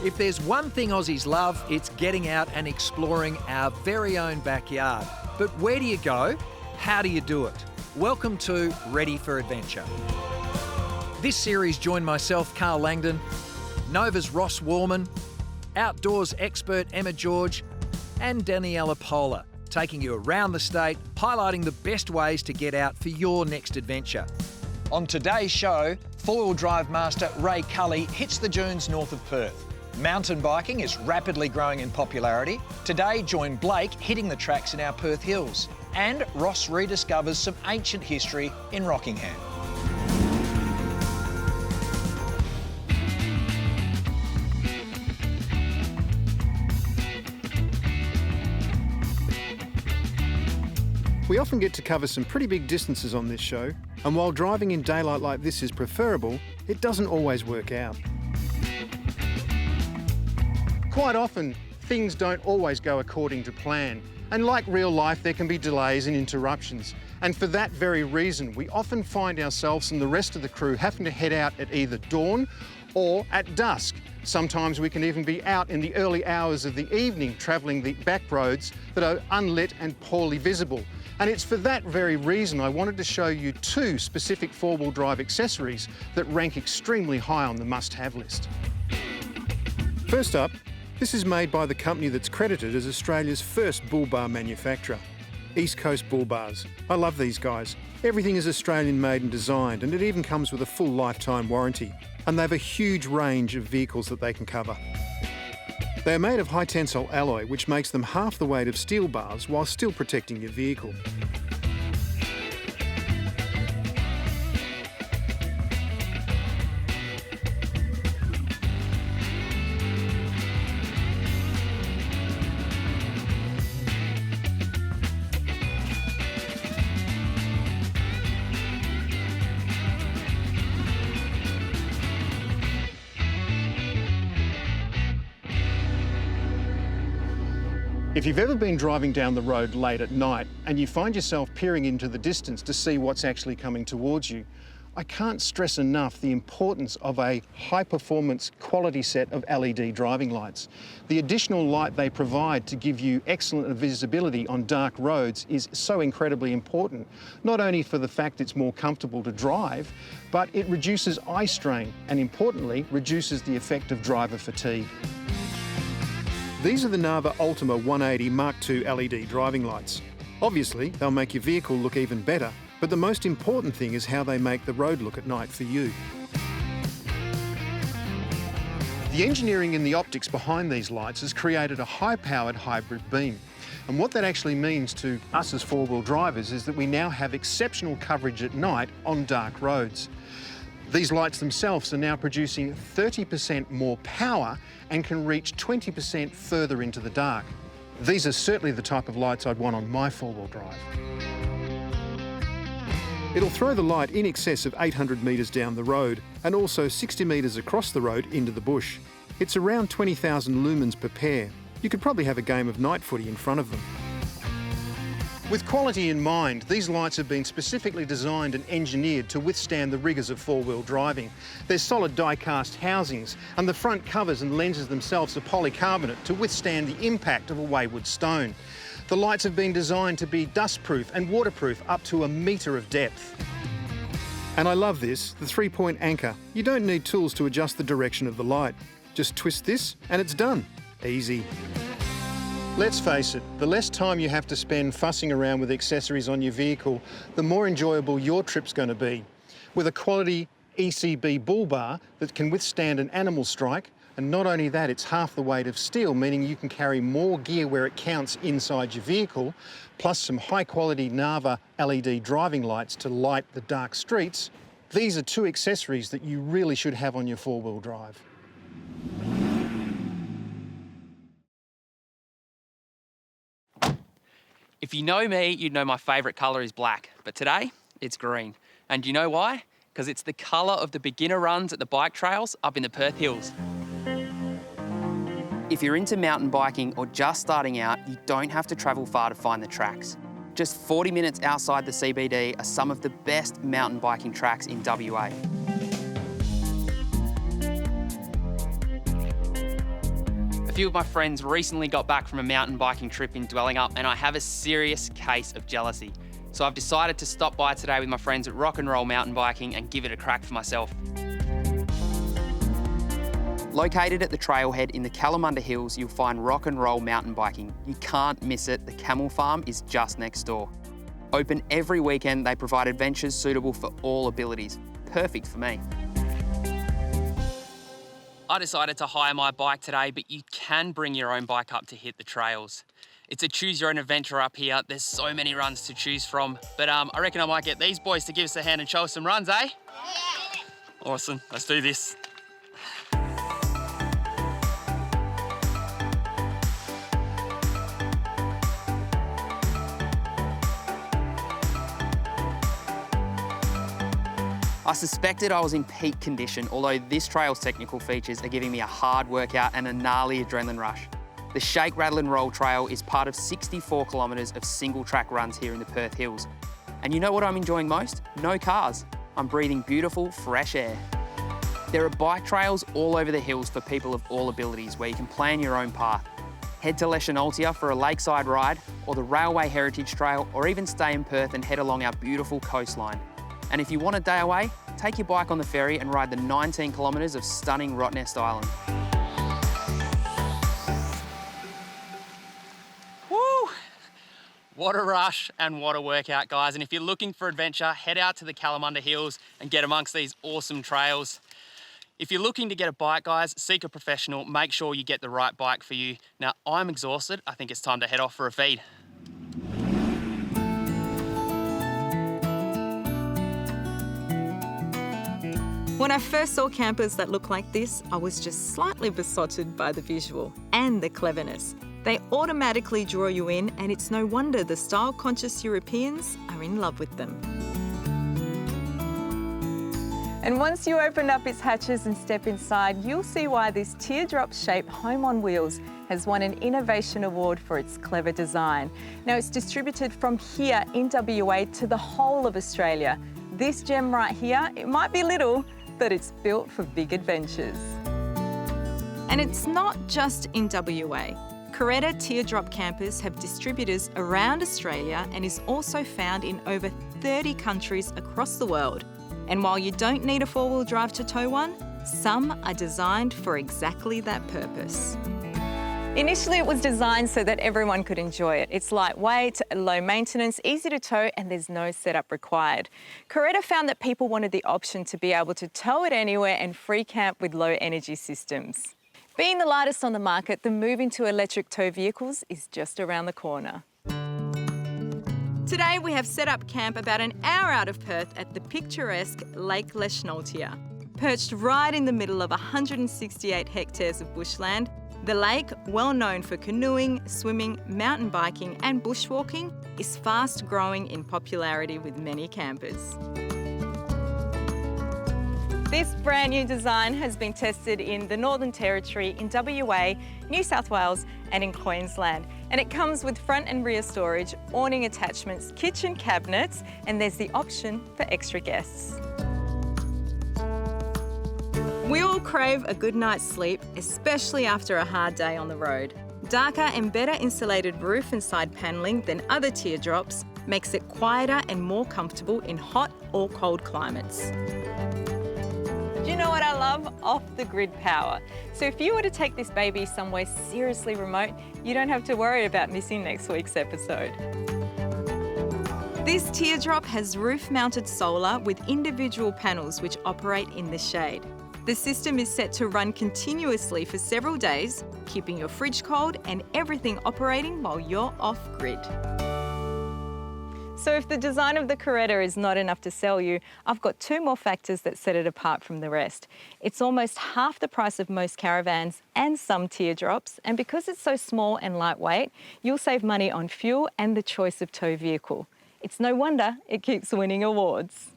If there's one thing Aussies love, it's getting out and exploring our very own backyard. But where do you go? How do you do it? Welcome to Ready for Adventure. This series joined myself, Karl Langdon, Nova's Ross Wallman, outdoors expert Emma George, and Daniela Pola, taking you around the state, highlighting the best ways to get out for your next adventure. On today's show, four-wheel drive master Ray Cully hits the dunes north of Perth. Mountain biking is rapidly growing in popularity. Today, join Blake hitting the tracks in our Perth hills. And Ross rediscovers some ancient history in Rockingham. We often get to cover some pretty big distances on this show, and while driving in daylight like this is preferable, it doesn't always work out. Quite often, things don't always go according to plan, and like real life, there can be delays and interruptions. And for that very reason, we often find ourselves and the rest of the crew having to head out at either dawn or at dusk. Sometimes we can even be out in the early hours of the evening, travelling the back roads that are unlit and poorly visible. And it's for that very reason I wanted to show you two specific four-wheel drive accessories that rank extremely high on the must-have list. First up, this is made by the company that's credited as Australia's first bull bar manufacturer, East Coast Bull Bars. I love these guys. Everything is Australian made and designed, and it even comes with a full lifetime warranty. And they have a huge range of vehicles that they can cover. They are made of high tensile alloy, which makes them half the weight of steel bars while still protecting your vehicle. If you've ever been driving down the road late at night and you find yourself peering into the distance to see what's actually coming towards you, I can't stress enough the importance of a high-performance quality set of LED driving lights. The additional light they provide to give you excellent visibility on dark roads is so incredibly important, not only for the fact it's more comfortable to drive, but it reduces eye strain and, importantly, reduces the effect of driver fatigue. These are the Nava Ultima 180 Mark II LED driving lights. Obviously, they'll make your vehicle look even better, but the most important thing is how they make the road look at night for you. The engineering in the optics behind these lights has created a high-powered hybrid beam. And what that actually means to us as four-wheel drivers is that we now have exceptional coverage at night on dark roads. These lights themselves are now producing 30% more power and can reach 20% further into the dark. These are certainly the type of lights I'd want on my four-wheel drive. It'll throw the light in excess of 800 metres down the road and also 60 metres across the road into the bush. It's around 20,000 lumens per pair. You could probably have a game of night footy in front of them. With quality in mind, these lights have been specifically designed and engineered to withstand the rigours of four-wheel driving. They're solid die-cast housings, and the front covers and lenses themselves are polycarbonate to withstand the impact of a wayward stone. The lights have been designed to be dust-proof and waterproof up to 1 metre of depth. And I love this, the 3-point anchor. You don't need tools to adjust the direction of the light. Just twist this and it's done. Easy. Let's face it, the less time you have to spend fussing around with accessories on your vehicle, the more enjoyable your trip's going to be. With a quality ECB bull bar that can withstand an animal strike, and not only that, it's half the weight of steel, meaning you can carry more gear where it counts inside your vehicle, plus some high-quality Nava LED driving lights to light the dark streets. These are two accessories that you really should have on your four-wheel drive. If you know me, you'd know my favourite colour is black, but today it's green. And do you know why? Because it's the colour of the beginner runs at the bike trails up in the Perth hills. If you're into mountain biking or just starting out, you don't have to travel far to find the tracks. Just 40 minutes outside the CBD are some of the best mountain biking tracks in WA. few of my friends recently got back from a mountain biking trip in Dwellingup and I have a serious case of jealousy. So I've decided to stop by today with my friends at Rock and Roll Mountain Biking and give it a crack for myself. Located at the trailhead in the Kalamunda Hills, you'll find Rock and Roll Mountain Biking. You can't miss it, the camel farm is just next door. Open every weekend, they provide adventures suitable for all abilities. Perfect for me. I decided to hire my bike today, but you can bring your own bike up to hit the trails. It's a choose your own adventure up here. There's so many runs to choose from, but I reckon I might get these boys to give us a hand and show us some runs, eh? Yeah. Awesome, let's do this. I suspected I was in peak condition, although this trail's technical features are giving me a hard workout and a gnarly adrenaline rush. The Shake, Rattle and Roll Trail is part of 64 kilometres of single track runs here in the Perth Hills. And you know what I'm enjoying most? No cars. I'm breathing beautiful, fresh air. There are bike trails all over the hills for people of all abilities where you can plan your own path. Head to Leschenaultia for a lakeside ride, or the Railway Heritage Trail, or even stay in Perth and head along our beautiful coastline. And if you want a day away, take your bike on the ferry and ride the 19 kilometres of stunning Rottnest Island. Woo! What a rush and what a workout, guys. And if you're looking for adventure, head out to the Kalamunda Hills and get amongst these awesome trails. If you're looking to get a bike, guys, seek a professional. Make sure you get the right bike for you. Now, I'm exhausted. I think it's time to head off for a feed. When I first saw campers that look like this, I was just slightly besotted by the visual and the cleverness. They automatically draw you in, and it's no wonder the style-conscious Europeans are in love with them. And once you open up its hatches and step inside, you'll see why this teardrop-shaped home on wheels has won an Innovation Award for its clever design. Now, it's distributed from here in WA to the whole of Australia. This gem right here, it might be little, but it's built for big adventures. And it's not just in WA. Coretta teardrop campers have distributors around Australia and is also found in over 30 countries across the world. And while you don't need a four-wheel drive to tow one, some are designed for exactly that purpose. Initially, it was designed so that everyone could enjoy it. It's lightweight, low maintenance, easy to tow, and there's no setup required. Coretta found that people wanted the option to be able to tow it anywhere and free camp with low energy systems. Being the lightest on the market, the move into electric tow vehicles is just around the corner. Today we have set up camp about an hour out of Perth at the picturesque Lake Leschenaultia. Perched right in the middle of 168 hectares of bushland, the lake, well known for canoeing, swimming, mountain biking and bushwalking, is fast growing in popularity with many campers. This brand new design has been tested in the Northern Territory, in WA, New South Wales and in Queensland. And it comes with front and rear storage, awning attachments, kitchen cabinets, and there's the option for extra guests. We all crave a good night's sleep, especially after a hard day on the road. Darker and better insulated roof and side panelling than other teardrops makes it quieter and more comfortable in hot or cold climates. Do you know what I love? Off-the-grid power. So if you were to take this baby somewhere seriously remote, you don't have to worry about missing next week's episode. This teardrop has roof-mounted solar with individual panels which operate in the shade. The system is set to run continuously for several days, keeping your fridge cold and everything operating while you're off-grid. So if the design of the Coretta is not enough to sell you, I've got two more factors that set it apart from the rest. It's almost half the price of most caravans and some teardrops, and because it's so small and lightweight, you'll save money on fuel and the choice of tow vehicle. It's no wonder it keeps winning awards.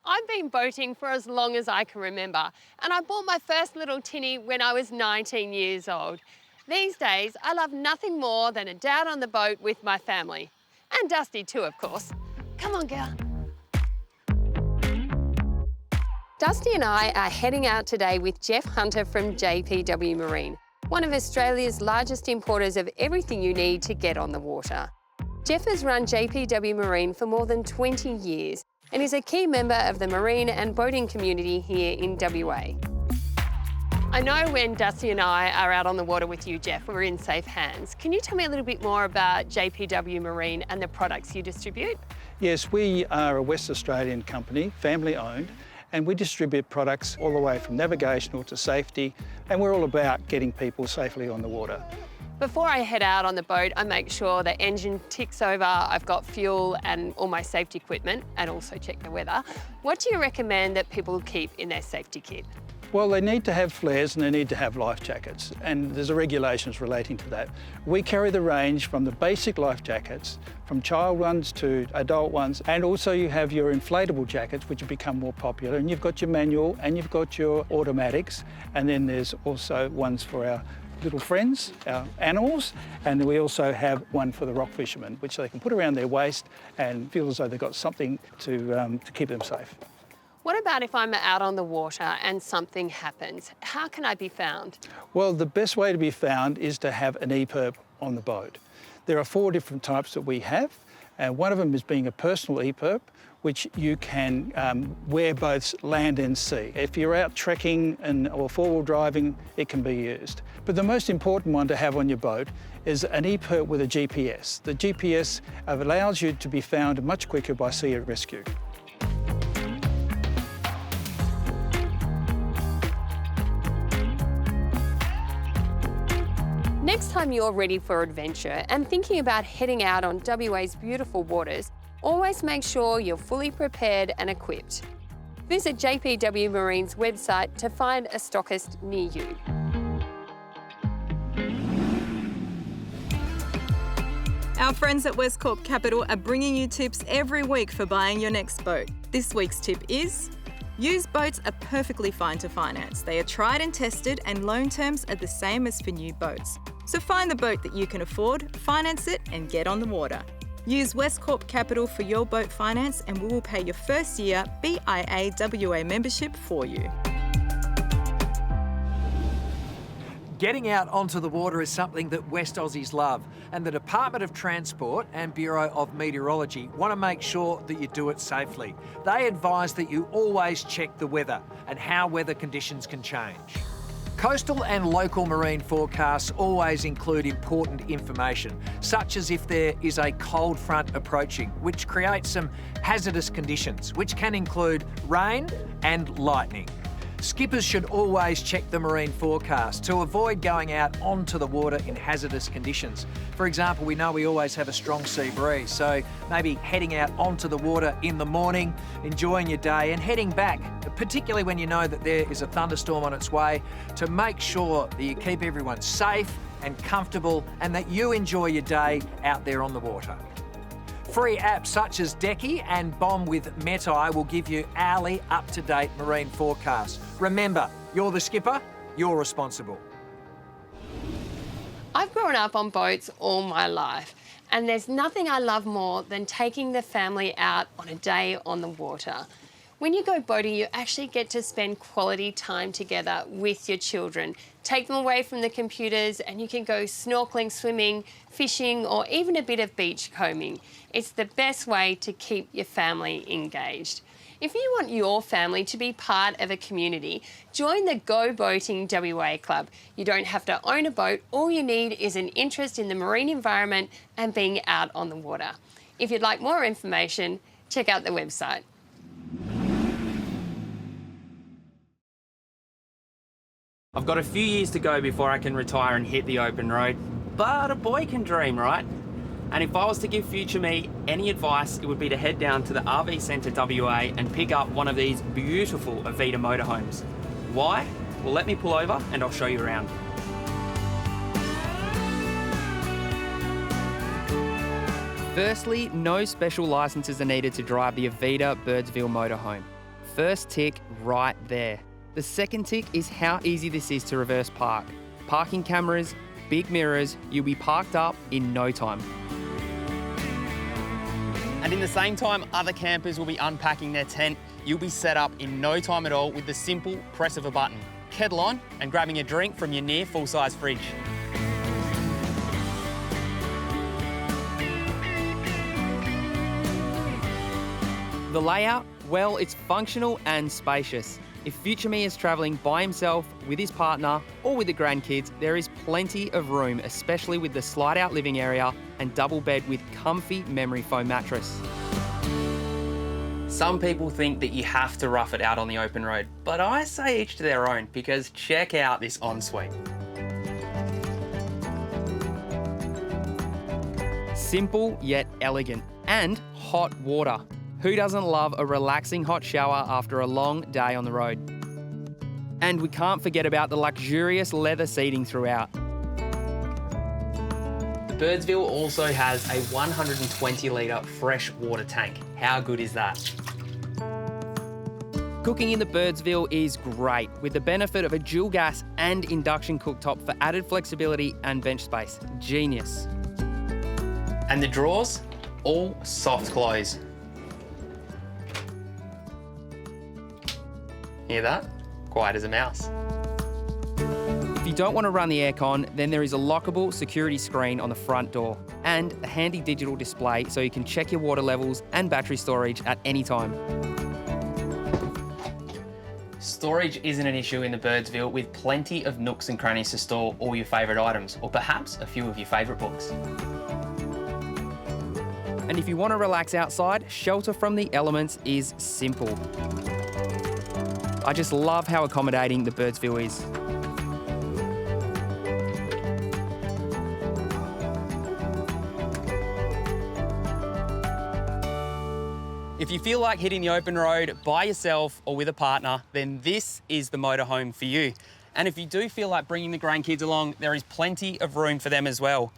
I've been boating for as long as I can remember, and I bought my first little tinny when I was 19 years old. These days, I love nothing more than a day out on the boat with my family. And Dusty too, of course. Come on, girl. Dusty and I are heading out today with Jeff Hunter from JPW Marine, one of Australia's largest importers of everything you need to get on the water. Jeff has run JPW Marine for more than 20 years and is a key member of the marine and boating community here in WA. I know when Dusty and I are out on the water with you, Jeff, we're in safe hands. Can you tell me a little bit more about JPW Marine and the products you distribute? Yes, we are a West Australian company, family owned, and we distribute products all the way from navigational to safety, and we're all about getting people safely on the water. Before I head out on the boat, I make sure the engine ticks over, I've got fuel and all my safety equipment, and also check the weather. What do you recommend that people keep in their safety kit? Well, they need to have flares and they need to have life jackets, and there's regulations relating to that. We carry the range from the basic life jackets, from child ones to adult ones, and also you have your inflatable jackets, which have become more popular, and you've got your manual and you've got your automatics, and then there's also ones for our little friends, our animals, and we also have one for the rock fishermen, which they can put around their waist and feel as though they've got something to keep them safe. What about if I'm out on the water and something happens? How can I be found? Well, the best way to be found is to have an EPIRB on the boat. There are 4 different types that we have, and one of them is being a personal EPIRB, which you can wear both land and sea. If you're out trekking or four-wheel driving, it can be used. But the most important one to have on your boat is an EPIRB with a GPS. The GPS allows you to be found much quicker by sea rescue. Next time you're ready for adventure and thinking about heading out on WA's beautiful waters, always make sure you're fully prepared and equipped. Visit JPW Marine's website to find a stockist near you. Our friends at Westcorp Capital are bringing you tips every week for buying your next boat. This week's tip is: used boats are perfectly fine to finance. They are tried and tested, and loan terms are the same as for new boats. So find the boat that you can afford, finance it, and get on the water. Use Westcorp Capital for your boat finance and we will pay your first year BIAWA membership for you. Getting out onto the water is something that West Aussies love, and the Department of Transport and Bureau of Meteorology want to make sure that you do it safely. They advise that you always check the weather and how weather conditions can change. Coastal and local marine forecasts always include important information, such as if there is a cold front approaching, which creates some hazardous conditions, which can include rain and lightning. Skippers should always check the marine forecast to avoid going out onto the water in hazardous conditions. For example, we know we always have a strong sea breeze, so maybe heading out onto the water in the morning, enjoying your day and heading back, particularly when you know that there is a thunderstorm on its way, to make sure that you keep everyone safe and comfortable and that you enjoy your day out there on the water. Free apps such as Decky and Bomb with Metai will give you hourly, up-to-date marine forecasts. Remember, you're the skipper, you're responsible. I've grown up on boats all my life, and there's nothing I love more than taking the family out on a day on the water. When you go boating, you actually get to spend quality time together with your children. Take them away from the computers and you can go snorkeling, swimming, fishing, or even a bit of beach combing. It's the best way to keep your family engaged. If you want your family to be part of a community, join the Go Boating WA Club. You don't have to own a boat. All you need is an interest in the marine environment and being out on the water. If you'd like more information, check out the website. I've got a few years to go before I can retire and hit the open road, but a boy can dream, right? And if I was to give future me any advice, it would be to head down to the RV Centre WA and pick up one of these beautiful Avita motorhomes. Why? Well, let me pull over and I'll show you around. Firstly, no special licences are needed to drive the Avita Birdsville motorhome. First tick right there. The second tick is how easy this is to reverse park. Parking cameras, big mirrors, you'll be parked up in no time. And in the same time other campers will be unpacking their tent, you'll be set up in no time at all with the simple press of a button. Kettle on and grabbing a drink from your near full-size fridge. The layout, well, it's functional and spacious. If future me is travelling by himself, with his partner, or with the grandkids, there is plenty of room, especially with the slide-out living area and double bed with comfy memory foam mattress. Some people think that you have to rough it out on the open road, but I say each to their own, because check out this ensuite. Simple yet elegant, and hot water. Who doesn't love a relaxing hot shower after a long day on the road? And we can't forget about the luxurious leather seating throughout. The Birdsville also has a 120-litre fresh water tank. How good is that? Cooking in the Birdsville is great, with the benefit of a dual gas and induction cooktop for added flexibility and bench space. Genius. And the drawers? All soft close. Hear that? Quiet as a mouse. If you don't want to run the aircon, then there is a lockable security screen on the front door and a handy digital display so you can check your water levels and battery storage at any time. Storage isn't an issue in the Birdsville, with plenty of nooks and crannies to store all your favourite items, or perhaps a few of your favourite books. And if you want to relax outside, shelter from the elements is simple. I just love how accommodating the Birdsville is. If you feel like hitting the open road by yourself or with a partner, then this is the motorhome for you. And if you do feel like bringing the grandkids along, there is plenty of room for them as well.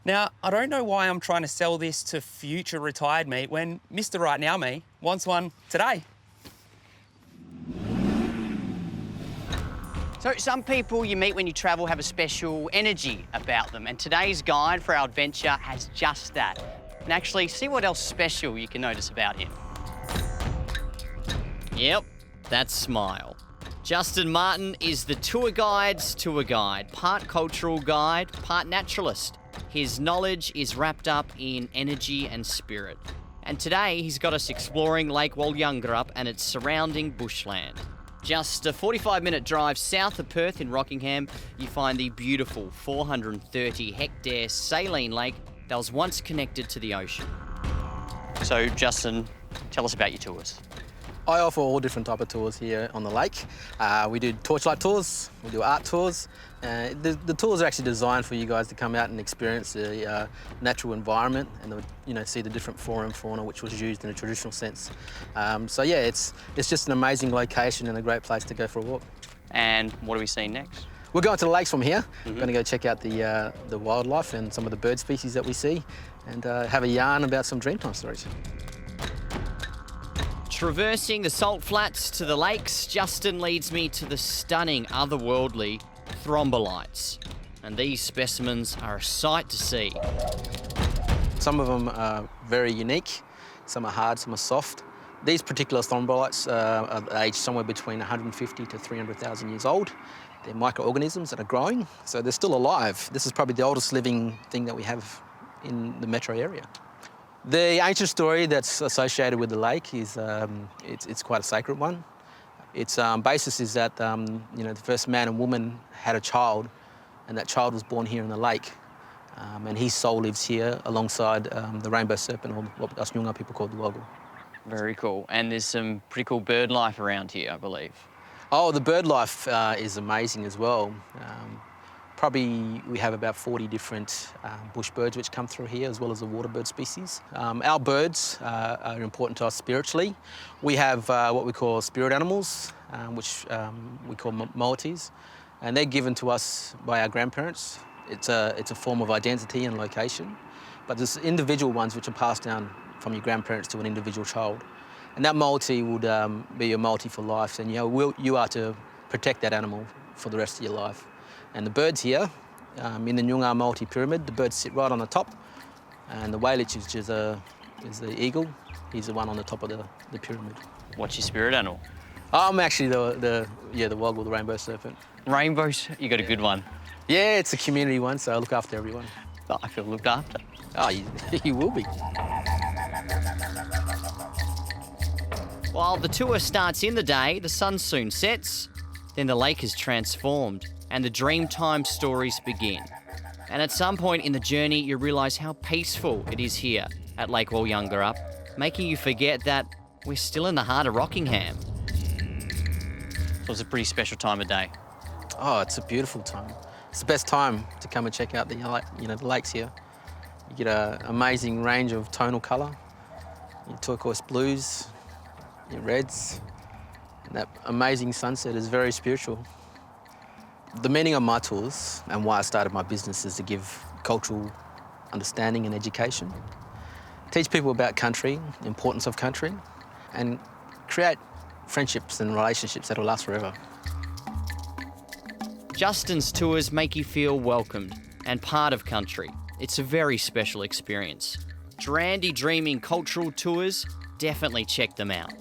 Now, I don't know why I'm trying to sell this to future retired me when Mr. Right Now me wants one today. So some people you meet when you travel have a special energy about them, and today's guide for our adventure has just that. And actually, see what else special you can notice about him. Yep, that smile. Justin Martin is the tour guide's tour guide, part cultural guide, part naturalist. His knowledge is wrapped up in energy and spirit. And today he's got us exploring Lake Walyangarup and its surrounding bushland. Just a 45-minute drive south of Perth in Rockingham, you find the beautiful 430-hectare saline lake that was once connected to the ocean. So, Justin, tell us about your tours. I offer all different type of tours here on the lake. We do torchlight tours, we do art tours. The tours are actually designed for you guys to come out and experience the natural environment and see the different flora and fauna which was used in a traditional sense. So yeah, it's just an amazing location and a great place to go for a walk. And what are we seeing next? We're going to the lakes from here. We're going to go check out the wildlife and some of the bird species that we see, and have a yarn about some Dreamtime stories. Traversing the salt flats to the lakes, Justin leads me to the stunning, otherworldly thrombolites. And these specimens are a sight to see. Some of them are very unique, some are hard, some are soft. These particular thrombolites are aged somewhere between 150 to 300,000 years old. They're microorganisms that are growing, so they're still alive. This is probably the oldest living thing that we have in the metro area. The ancient story that's associated with the lake is it's quite a sacred one. Its basis is that the first man and woman had a child, and that child was born here in the lake, and his soul lives here alongside the rainbow serpent, or what us Noongar people call the woggle. Very cool. And there's some pretty cool bird life around here, I believe. Oh, the bird life is amazing as well. Probably we have about 40 different bush birds which come through here, as well as the water bird species. Our birds are important to us spiritually. We have what we call spirit animals, which we call moieties, and they're given to us by our grandparents. It's a form of identity and location, but there's individual ones which are passed down from your grandparents to an individual child. And that moiety would be a moiety for life, and you are to protect that animal for the rest of your life. And the birds here, in the Noongar moiety pyramid, the birds sit right on the top, and the Whalich is just a is the eagle. He's the one on the top of the pyramid. What's your spirit animal? I'm actually the woggle, the rainbow serpent. Rainbows, you got a good one. Yeah, it's a community one, so I look after everyone. Oh, I feel looked after. Oh, you will be. While the tour starts in the day, the sun soon sets, then the lake is transformed and the Dreamtime stories begin. And at some point in the journey, you realise how peaceful it is here at Lake Wollongonda, making you forget that we're still in the heart of Rockingham. It was a pretty special time of day. Oh, it's a beautiful time. It's the best time to come and check out the lakes here. You get an amazing range of tonal colour, your turquoise blues, your reds, and that amazing sunset is very spiritual. The meaning of my tours and why I started my business is to give cultural understanding and education, teach people about country, the importance of country, and create friendships and relationships that will last forever. Justin's tours make you feel welcomed and part of country. It's a very special experience. Drandy Dreaming Cultural Tours, definitely check them out.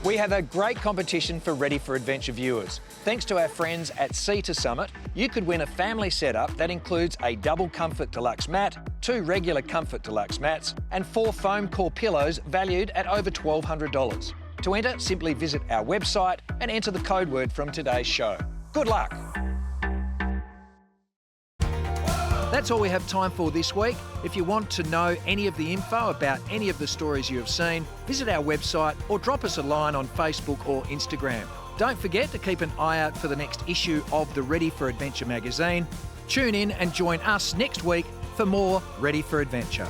We have a great competition for Ready for Adventure viewers. Thanks to our friends at Sea to Summit, you could win a family setup that includes a double Comfort Deluxe mat, 2 regular Comfort Deluxe mats, and 4 foam core pillows valued at over $1,200. To enter, simply visit our website and enter the code word from today's show. Good luck! That's all we have time for this week. If you want to know any of the info about any of the stories you have seen, visit our website or drop us a line on Facebook or Instagram. Don't forget to keep an eye out for the next issue of the Ready for Adventure magazine. Tune in and join us next week for more Ready for Adventure.